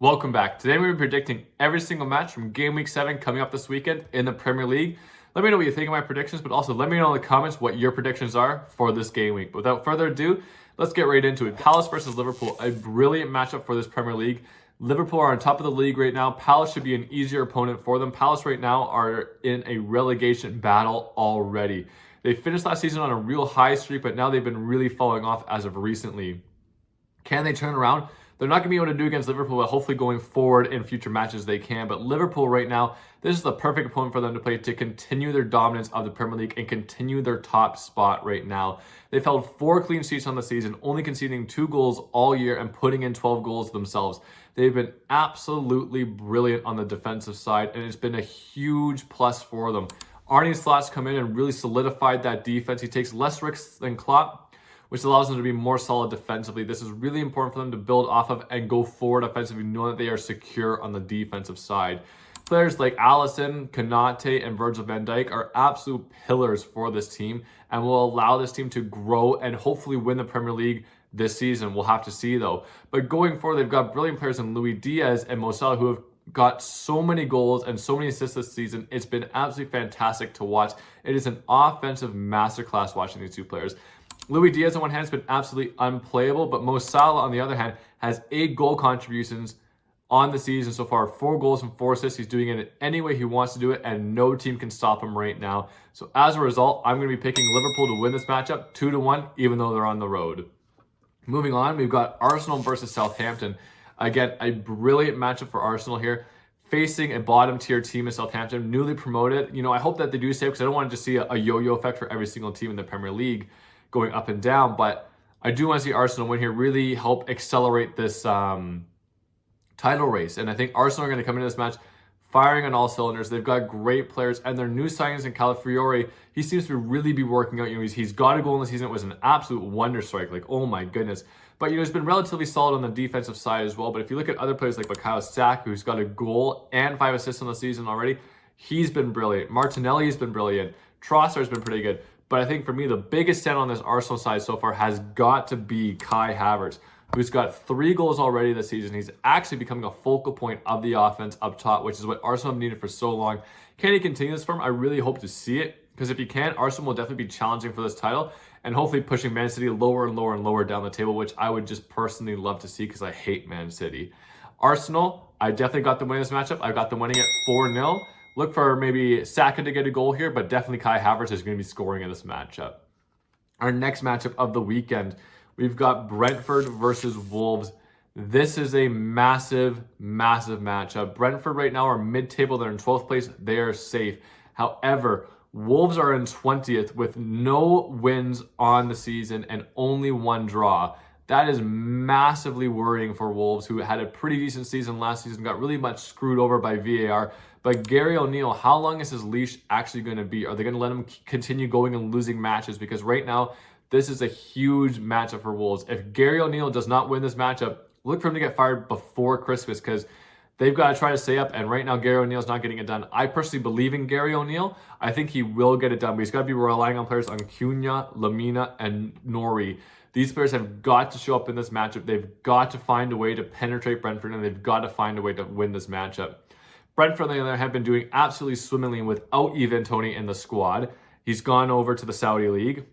Welcome back. Today we're predicting every single match from Game Week 7 coming up this weekend in the Premier League. Let me know what you think of my predictions, but also let me know in the comments what your predictions are for this game week. But without further ado, let's get right into it. Palace versus Liverpool, a brilliant matchup for this Premier League. Liverpool are on top of the league right now. Palace should be an easier opponent for them. Palace right now are in a relegation battle already. They finished last season on a real high streak, but now they've been really falling off as of recently. Can they turn around? They're not going to be able to do against Liverpool, but hopefully going forward in future matches they can. But Liverpool right now, this is the perfect opponent for them to play to continue their dominance of the Premier League and continue their top spot right now. They've held 4 clean sheets on the season, only conceding 2 goals all year and putting in 12 goals themselves. They've been absolutely brilliant on the defensive side, and it's been a huge plus for them. Arne Slot's come in and really solidified that defense. He takes less risks than Klopp, which allows them to be more solid defensively. This is really important for them to build off of and go forward offensively, knowing that they are secure on the defensive side. Players like Alisson, Konate, and Virgil van Dijk are absolute pillars for this team and will allow this team to grow and hopefully win the Premier League this season. We'll have to see though. But going forward, they've got brilliant players in Luis Diaz and Mo Salah who have got so many goals and so many assists this season. It's been absolutely fantastic to watch. It is an offensive masterclass watching these two players. Luis Diaz on one hand has been absolutely unplayable, but Mo Salah on the other hand has 8 goal contributions on the season so far, 4 goals and 4 assists. He's doing it any way he wants to do it, and no team can stop him right now. So as a result, I'm going to be picking Liverpool to win this matchup 2-1, even though they're on the road. Moving on, we've got Arsenal versus Southampton. Again, a brilliant matchup for Arsenal here, facing a bottom tier team in Southampton, newly promoted. I hope that they do stay because I don't want to just see a yo-yo effect for every single team in the Premier League going up and down, but I do want to see Arsenal win here, really help accelerate this title race. And I think Arsenal are going to come into this match firing on all cylinders. They've got great players, and their new signings in Calafiori, he seems to really be working out. He's got a goal in the season. It was an absolute wonder strike. Like, oh my goodness. But, he's been relatively solid on the defensive side as well. But if you look at other players like Bukayo Saka, who's got a goal and 5 assists on the season already, he's been brilliant. Martinelli's been brilliant. Trossard's been pretty good. But I think for me, the biggest stand on this Arsenal side so far has got to be Kai Havertz, who's got 3 goals already this season. He's actually becoming a focal point of the offense up top, which is what Arsenal have needed for so long. Can he continue this form? I really hope to see it, because if he can, Arsenal will definitely be challenging for this title and hopefully pushing Man City lower and lower and lower down the table, which I would just personally love to see because I hate Man City. Arsenal, I definitely got them winning this matchup. I got them winning it 4-0. Look for maybe Saka to get a goal here, but definitely Kai Havertz is going to be scoring in this matchup. Our next matchup of the weekend, we've got Brentford versus Wolves. This is a massive, massive matchup. Brentford right now are mid-table. They're in 12th place. They are safe. However, Wolves are in 20th with no wins on the season and only 1 draw. That is massively worrying for Wolves, who had a pretty decent season last season, got really much screwed over by VAR. But Gary O'Neill, how long is his leash actually going to be? Are they going to let him continue going and losing matches? Because right now, this is a huge matchup for Wolves. If Gary O'Neill does not win this matchup, look for him to get fired before Christmas, because they've got to try to stay up. And right now, Gary O'Neill's not getting it done. I personally believe in Gary O'Neill. I think he will get it done, but he's got to be relying on players on Cunha, Lamina, and Nori. These players have got to show up in this matchup. They've got to find a way to penetrate Brentford, and they've got to find a way to win this matchup. Brentford, on the other hand, have been doing absolutely swimmingly without Ivan Toney in the squad. He's gone over to the Saudi League,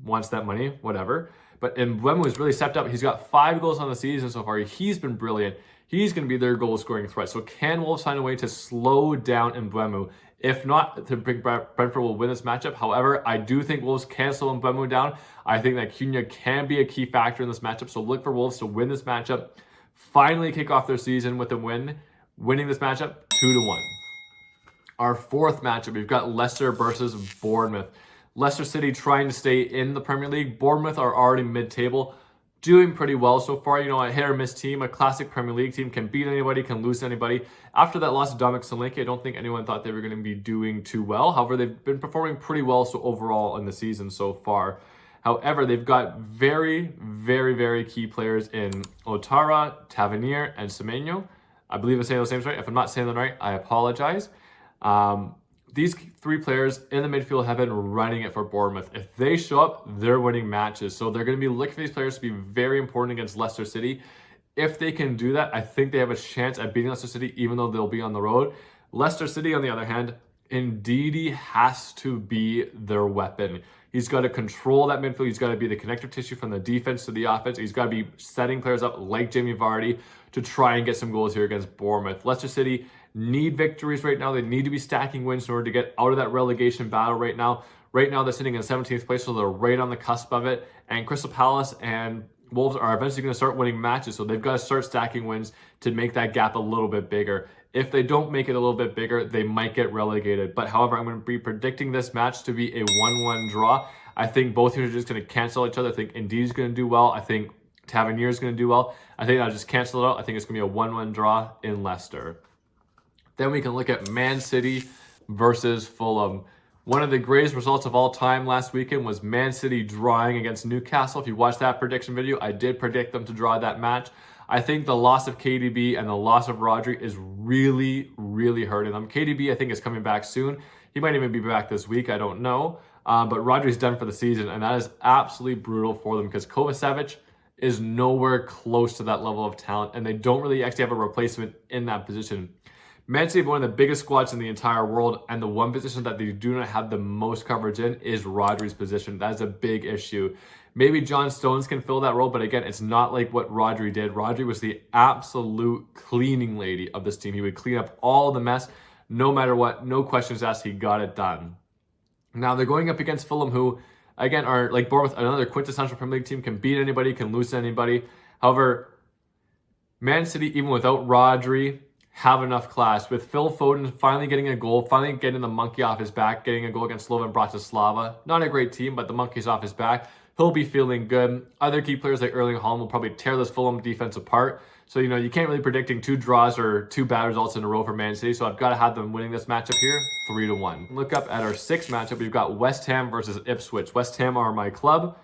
wants that money, whatever. But Mbeumo has really stepped up. He's got 5 goals on the season so far. He's been brilliant. He's going to be their goal-scoring threat. So can Wolves find a way to slow down Mbeumo? If not, Brentford will win this matchup. However, I do think Wolves can slow Mbeumo down. I think that Cunha can be a key factor in this matchup. So look for Wolves to win this matchup, finally kick off their season with a win, winning this matchup 2-1. Our 4th matchup, we've got Leicester versus Bournemouth. Leicester City trying to stay in the Premier League. Bournemouth are already mid-table, doing pretty well so far. A hit-or-miss team, a classic Premier League team, can beat anybody, can lose anybody. After that loss to Dominic Solanke, I don't think anyone thought they were going to be doing too well. However, they've been performing pretty well so overall in the season so far. However, they've got very, very, very key players in Ouattara, Tavernier, and Semenyo. I believe I'm saying those names right. If I'm not saying them right, I apologize. These 3 players in the midfield have been running it for Bournemouth. If they show up, they're winning matches. So they're going to be looking for these players to be very important against Leicester City. If they can do that, I think they have a chance at beating Leicester City, even though they'll be on the road. Leicester City, on the other hand, Ndidi has to be their weapon. He's got to control that midfield. He's got to be the connective tissue from the defense to the offense. He's got to be setting players up like Jamie Vardy to try and get some goals here against Bournemouth. Leicester City need victories right now. They need to be stacking wins in order to get out of that relegation battle right now. Right now, they're sitting in 17th place, so they're right on the cusp of it. And Crystal Palace and Wolves are eventually going to start winning matches, so they've got to start stacking wins to make that gap a little bit bigger. If they don't make it a little bit bigger, they might get relegated. But however, I'm going to be predicting this match to be a 1-1 draw. I think both teams are just going to cancel each other. I think Indeed is going to do well. I think Tavernier is going to do well. I think I'll just cancel it out. I think it's going to be a 1-1 draw in Leicester. Then we can look at Man City versus Fulham. One of the greatest results of all time last weekend was Man City drawing against Newcastle. If you watched that prediction video, I did predict them to draw that match. I think the loss of KDB and the loss of Rodri is really, really hurting them. KDB, I think, is coming back soon. He might even be back this week. I don't know. But Rodri's done for the season, and that is absolutely brutal for them because Kovacevic is nowhere close to that level of talent, and they don't really actually have a replacement in that position. Man City have one of the biggest squads in the entire world, and the one position that they do not have the most coverage in is Rodri's position. That is a big issue. Maybe John Stones can fill that role, but again, it's not like what Rodri did. Rodri was the absolute cleaning lady of this team. He would clean up all the mess, no matter what, no questions asked, he got it done. Now, they're going up against Fulham, who, again, are like Bournemouth, another quintessential Premier League team, can beat anybody, can lose to anybody. However, Man City, even without Rodri, have enough class. With Phil Foden finally getting a goal, finally getting the monkey off his back, getting a goal against Slovan Bratislava. Not a great team, but the monkey's off his back. He'll be feeling good. Other key players like Erling Haaland will probably tear this Fulham defense apart. So, you can't really predicting 2 draws or 2 bad results in a row for Man City. So I've got to have them winning this matchup here, 3-1. Look up at our 6th matchup. We've got West Ham versus Ipswich. West Ham are my club.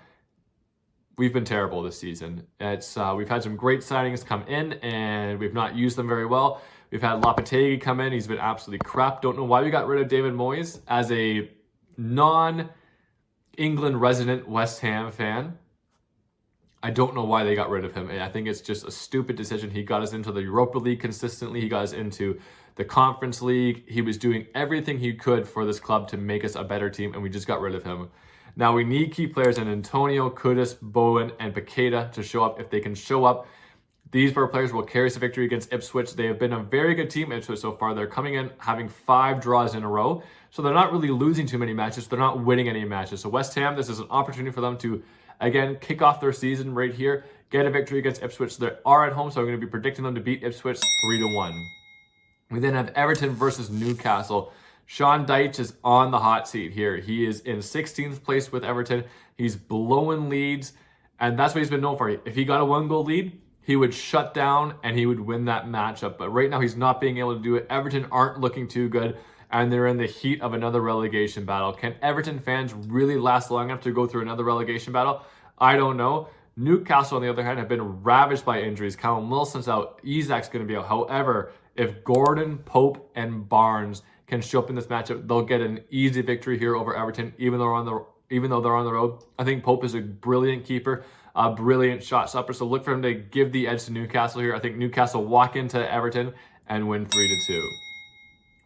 We've been terrible this season. We've had some great signings come in, and we've not used them very well. We've had Lopetegui come in. He's been absolutely crap. Don't know why we got rid of David Moyes as a non-England resident West Ham fan. I don't know why they got rid of him. I think it's just a stupid decision. He got us into the Europa League consistently. He got us into the Conference League. He was doing everything he could for this club to make us a better team, and we just got rid of him. Now we need key players in Antonio, Kudus, Bowen, and Paqueta to show up. If they can show up, these 4 players will carry us a victory against Ipswich. They have been a very good team, Ipswich, so far. They're coming in having 5 draws in a row. So they're not really losing too many matches. They're not winning any matches. So West Ham, this is an opportunity for them to, again, kick off their season right here, get a victory against Ipswich. They are at home, so I'm going to be predicting them to beat Ipswich 3-1. We then have Everton versus Newcastle. Sean Dyche is on the hot seat here. He is in 16th place with Everton. He's blowing leads, and that's what he's been known for. If he got a 1-goal lead, he would shut down and he would win that matchup. But right now, he's not being able to do it. Everton aren't looking too good, and they're in the heat of another relegation battle. Can Everton fans really last long enough to go through another relegation battle? I don't know. Newcastle, on the other hand, have been ravaged by injuries. Callum Wilson's out. Isak's going to be out. However, if Gordon, Pope, and Barnes can show up in this matchup, they'll get an easy victory here over Everton, even though they're on the road. I think Pope is a brilliant keeper, a brilliant shot stopper. So look for him to give the edge to Newcastle here. I think Newcastle walk into Everton and win 3-2.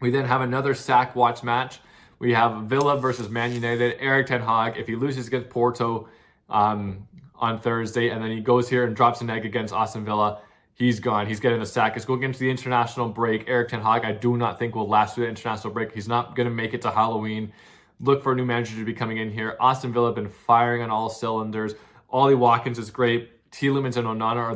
We then have another sack watch match. We have Villa versus Man United. Erik ten Hag, if he loses against Porto on Thursday, and then he goes here and drops an egg against Aston Villa, he's gone. He's getting a sack. It's going into the international break. Erik ten Hag, I do not think will last through the international break. He's not going to make it to Halloween. Look for a new manager to be coming in here. Aston Villa have been firing on all cylinders. Ollie Watkins is great. Tielemans and Onana are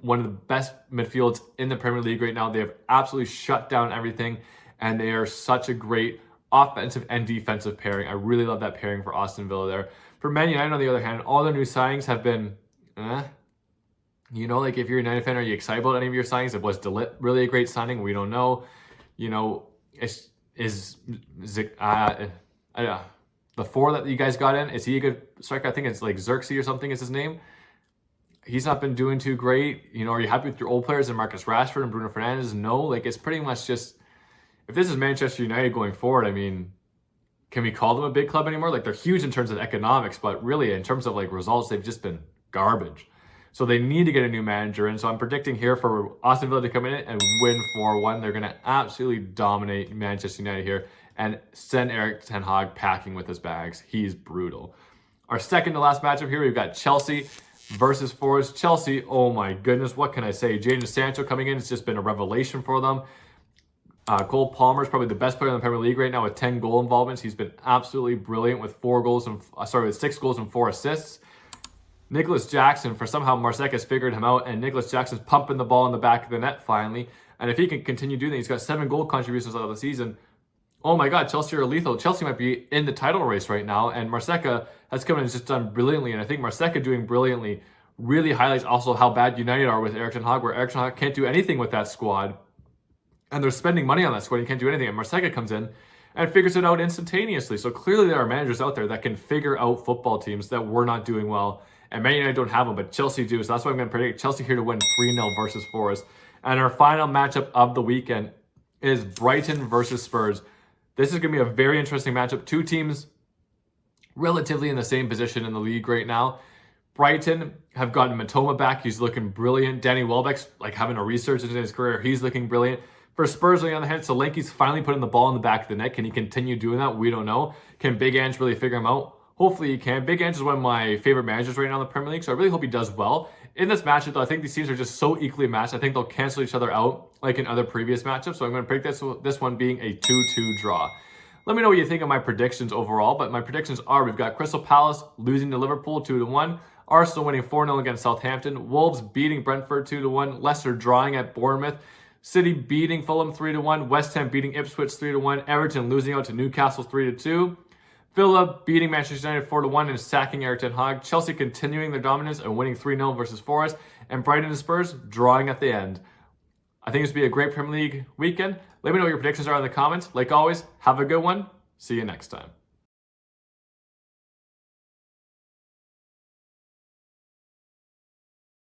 one of the best midfields in the Premier League right now. They have absolutely shut down everything, and they are such a great offensive and defensive pairing. I really love that pairing for Aston Villa there. For Man United, on the other hand, all their new signings have been, like if you're a United fan, are you excited about any of your signings? It was really a great signing. We don't know. The 4 that you guys got in, is he a good striker? I think it's like Xerxes or something is his name. He's not been doing too great. Are you happy with your old players and Marcus Rashford and Bruno Fernandes? No, it's pretty much just, if this is Manchester United going forward, can we call them a big club anymore? They're huge in terms of economics, but really in terms of results, they've just been garbage. So they need to get a new manager in. So I'm predicting here for Aston Villa to come in and win 4-1. They're going to absolutely dominate Manchester United here and send Erik ten Hag packing with his bags. He's brutal. Our second to last matchup here, we've got Chelsea versus Forest. Chelsea, oh my goodness, what can I say? Jadon Sancho coming in, it's just been a revelation for them. Cole Palmer is probably the best player in the Premier League right now with 10 goal involvements. He's been absolutely brilliant with 6 goals and 4 assists. Nicholas Jackson, for somehow Marseille has figured him out, and Nicholas Jackson's pumping the ball in the back of the net finally. And if he can continue doing that, he's got 7 goal contributions out of the season. Oh my God, Chelsea are lethal. Chelsea might be in the title race right now, and Marseille has come in and just done brilliantly. And I think Marseille doing brilliantly really highlights also how bad United are with Erik ten Hag, where Erik ten Hag can't do anything with that squad. And they're spending money on that squad. He can't do anything. And Marseille comes in and figures it out instantaneously. So clearly there are managers out there that can figure out football teams that we're not doing well. And Man United don't have them, but Chelsea do. So that's why I'm going to predict Chelsea here to win 3-0 versus Forest. And our final matchup of the weekend is Brighton versus Spurs. This is going to be a very interesting matchup. Two teams relatively in the same position in the league right now. Brighton have gotten Matoma back. He's looking brilliant. Danny Welbeck's like having a resurgence in his career. He's looking brilliant. For Spurs, on the other hand, Solanke's finally putting the ball in the back of the net. Can he continue doing that? We don't know. Can Big Ange really figure him out? Hopefully he can. Big Ange is one of my favorite managers right now in the Premier League, so I really hope he does well. In this matchup, though, I think these teams are just so equally matched. I think they'll cancel each other out like in other previous matchups, so I'm going to predict this one being a 2-2 draw. Let me know what you think of my predictions overall, but my predictions are we've got Crystal Palace losing to Liverpool 2-1, Arsenal winning 4-0 against Southampton, Wolves beating Brentford 2-1, Leicester drawing at Bournemouth, City beating Fulham 3-1, West Ham beating Ipswich 3-1, Everton losing out to Newcastle 3-2, Villa beating Manchester United 4-1 and sacking Erik ten Hag, Chelsea continuing their dominance and winning 3-0 versus Forest, and Brighton and Spurs drawing at the end. I think this will be a great Premier League weekend. Let me know what your predictions are in the comments. Like always, have a good one. See you next time.